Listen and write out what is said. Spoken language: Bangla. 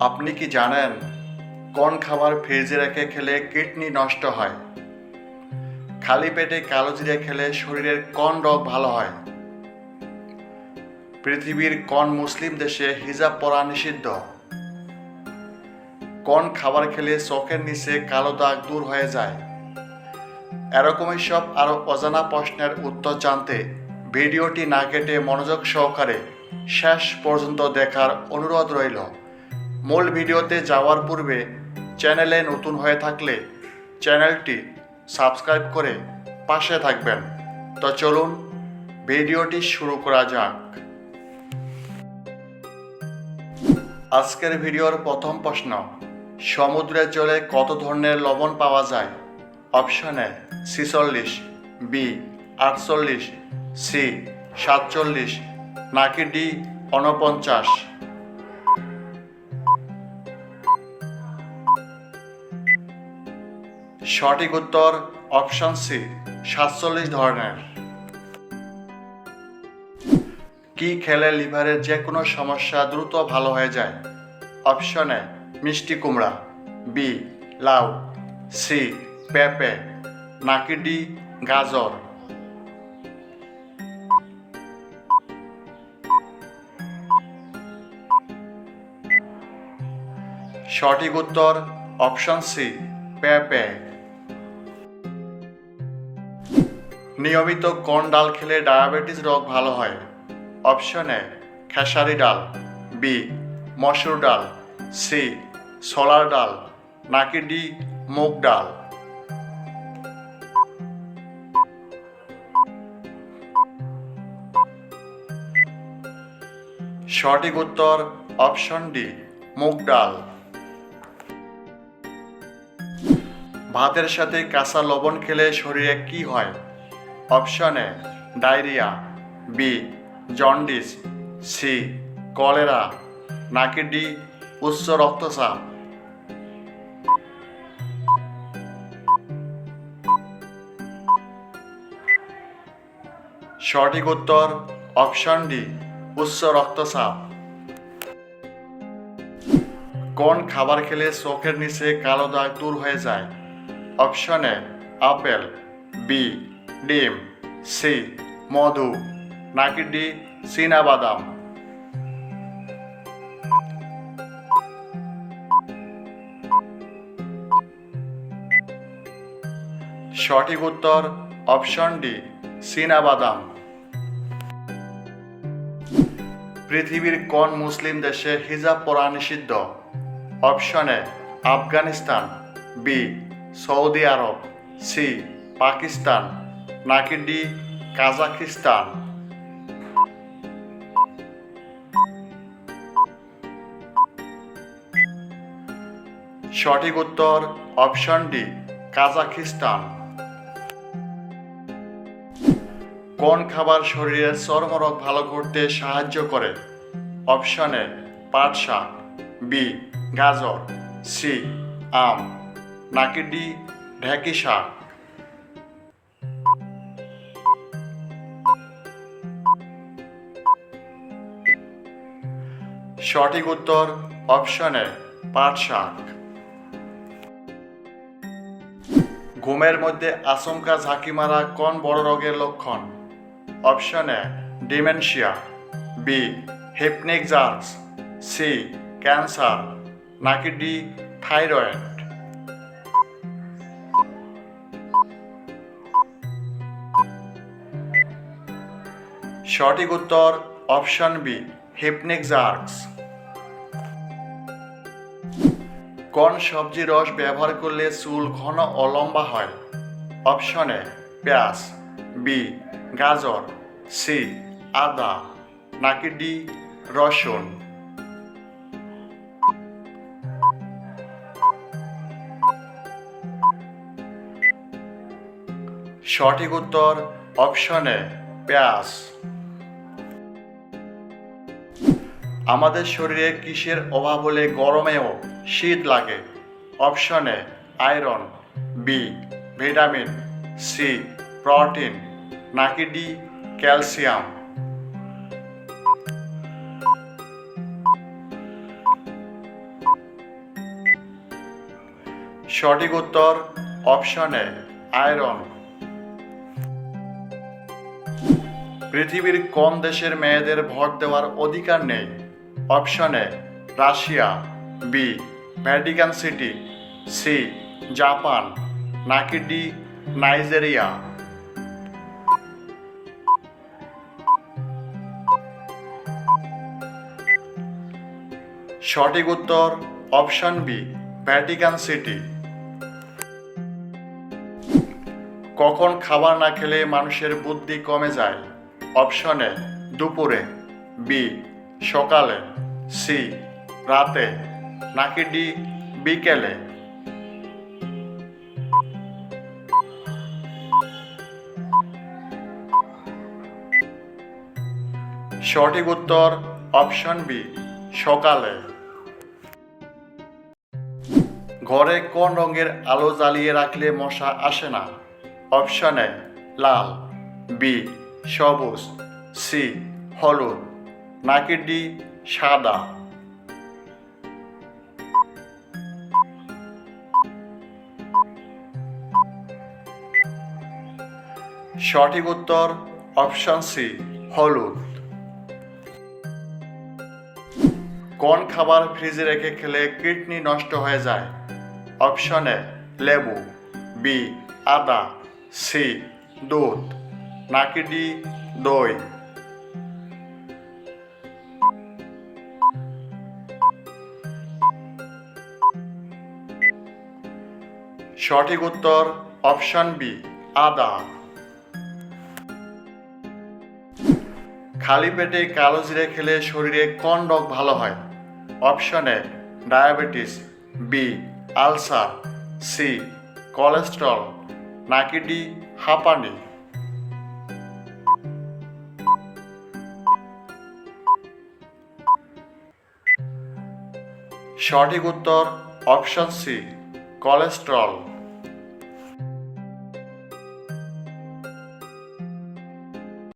আপনি কি জানেন কোন খাবার ফ্রিজে রেখে খেলে কিডনি নষ্ট হয়? খালি পেটে কালো জিরে খেলে শরীরের কোন রোগ ভালো হয়? পৃথিবীর কোন মুসলিম দেশে হিজাব পরা নিষিদ্ধ? কোন খাবার খেলে চোখের নিচে কালো দাগ দূর হয়ে যায়? এরকমই সব আরও অজানা প্রশ্নের উত্তর জানতে ভিডিওটি না কেটে মনোযোগ সহকারে শেষ পর্যন্ত দেখার অনুরোধ রইল। মূল ভিডিওতে যাওয়ার পূর্বে চ্যানেলে নতুন হয়ে থাকলে চ্যানেলটি সাবস্ক্রাইব করে পাশে থাকবেন। তো চলুন ভিডিওটি শুরু করা যাক। আজকের ভিডিওর প্রথম প্রশ্ন, সমুদ্রের জলে কত ধরনের লবণ পাওয়া যায়? অপশন এ 46, বি 48, সি 47, নাকি ডি 49? সঠিক উত্তর অপশন সি 47 ধরনের। কি খেলে লিভারের যে কোনো সমস্যা দ্রুত ভালো হয়ে যায়? অপশন এ মিষ্টি কুমড়া, বি লাউ, সি পেঁপে, নাকি ডি গাজর? সঠিক উত্তর অপশন সি পেঁপে। নিয়মিত কোন ডাল খেলে ডায়াবেটিস রোগ ভালো হয়? অপশন এ খেসারি ডাল, বি মসুর ডাল, সি ছোলার ডাল, নাকি ডি মুগ ডাল? সঠিক উত্তর অপশন ডি মুগ ডাল। ভাতের সাথে কাঁচা লবণ খেলে শরীরে কি হয়? Option A diarrhoea, B jaundice, C cholera, নাকি ডি উচ্চ রক্তচাপ? সঠিক উত্তর অপশন ডি উচ্চ রক্তচাপ। কোন খাবার খেলে চোখের নিচে কালো দাগ দূর হয়ে যায়? অপশন এ আপেল, বি ডিম, সি মধু, নাকি ডি চীনাবাদাম? সঠিক উত্তর অপশন ডি চীনাবাদাম। পৃথিবীর কোন মুসলিম দেশে হিজাব পরা নিষিদ্ধ? Option A Afghanistan, B Saudi Arab, C Pakistan, নাকি ডি কাজাখিস্তান? সঠিক উত্তর অপশন ডি কাজাখিস্তান। কোন খাবার শরীরের চর্মরোগ ভালো করতে সাহায্য করে? অপশন এ পাট শাক, বি গাজর, সি আম, নাকি ডি ঢেঁকি শাক? সঠিক উত্তর অপশন এ পাট শাক। ঘুমের মধ্যে আচমকা ঝাঁকি মারা কোন বড় রোগের লক্ষণ? Option A dementia, B hypnic jerks, C cancer, নাকি ডি থাইরয়েড? সঠিক উত্তর অপশন বি হিপনিক জার্কস। কোন সবজি রস ব্যবহার করলে চুল ঘন ও লম্বা হয়? অপশন এ পেঁয়াজ, বি গাজর, সি আদা, নাকি ডি রসুন? সঠিক উত্তর অপশন এ পেঁয়াজ। আমাদের শরীরে কিসের অভাব হলে গরমেও শীত লাগে? Option A iron, B vitamin, C protein, নাকি ডি ক্যালসিয়াম? সঠিক উত্তর অপশন এ আয়রন। পৃথিবীর কোন দেশের মেয়েদের ভোট দেওয়ার অধিকার নেই? Option A Russia, B Vatican City, C Japan, নাকি ডি নাইজেরিয়া। সঠিক উত্তর অপশন বি ভ্যাটিকান সিটি। কখন খাবার না খেলে মানুষের বুদ্ধি কমে যায়? অপশন এ দুপুরে, বি সকালে, সি রাতে, নাকি ডি বিকেলে। সঠিক উত্তর অপশন বি সকালে। ঘরে কোন রঙের আলো জ্বালিয়ে রাখলে মশা আসে না? অপশন এ লাল, বি সবুজ, সি হলুদ, নাকি ডি সাদা। সঠিক উত্তর অপশন সি হলুদ। কোন খাবার ফ্রিজে রেখে খেলে কিডনি নষ্ট হয়ে যায়? অপশন এ লেবু, বি আদা, সি দুধ, নাকি ডি দই। সঠিক উত্তর অপশন বি আদা। খালি পেটে কালো জিরে খেলে শরীরে কোন রোগ ভালো হয়? Option A diabetes, B ulcer, C cholesterol, নাকি ডি হাঁপানি। সঠিক উত্তর অপশন সি কোলেস্টেরল।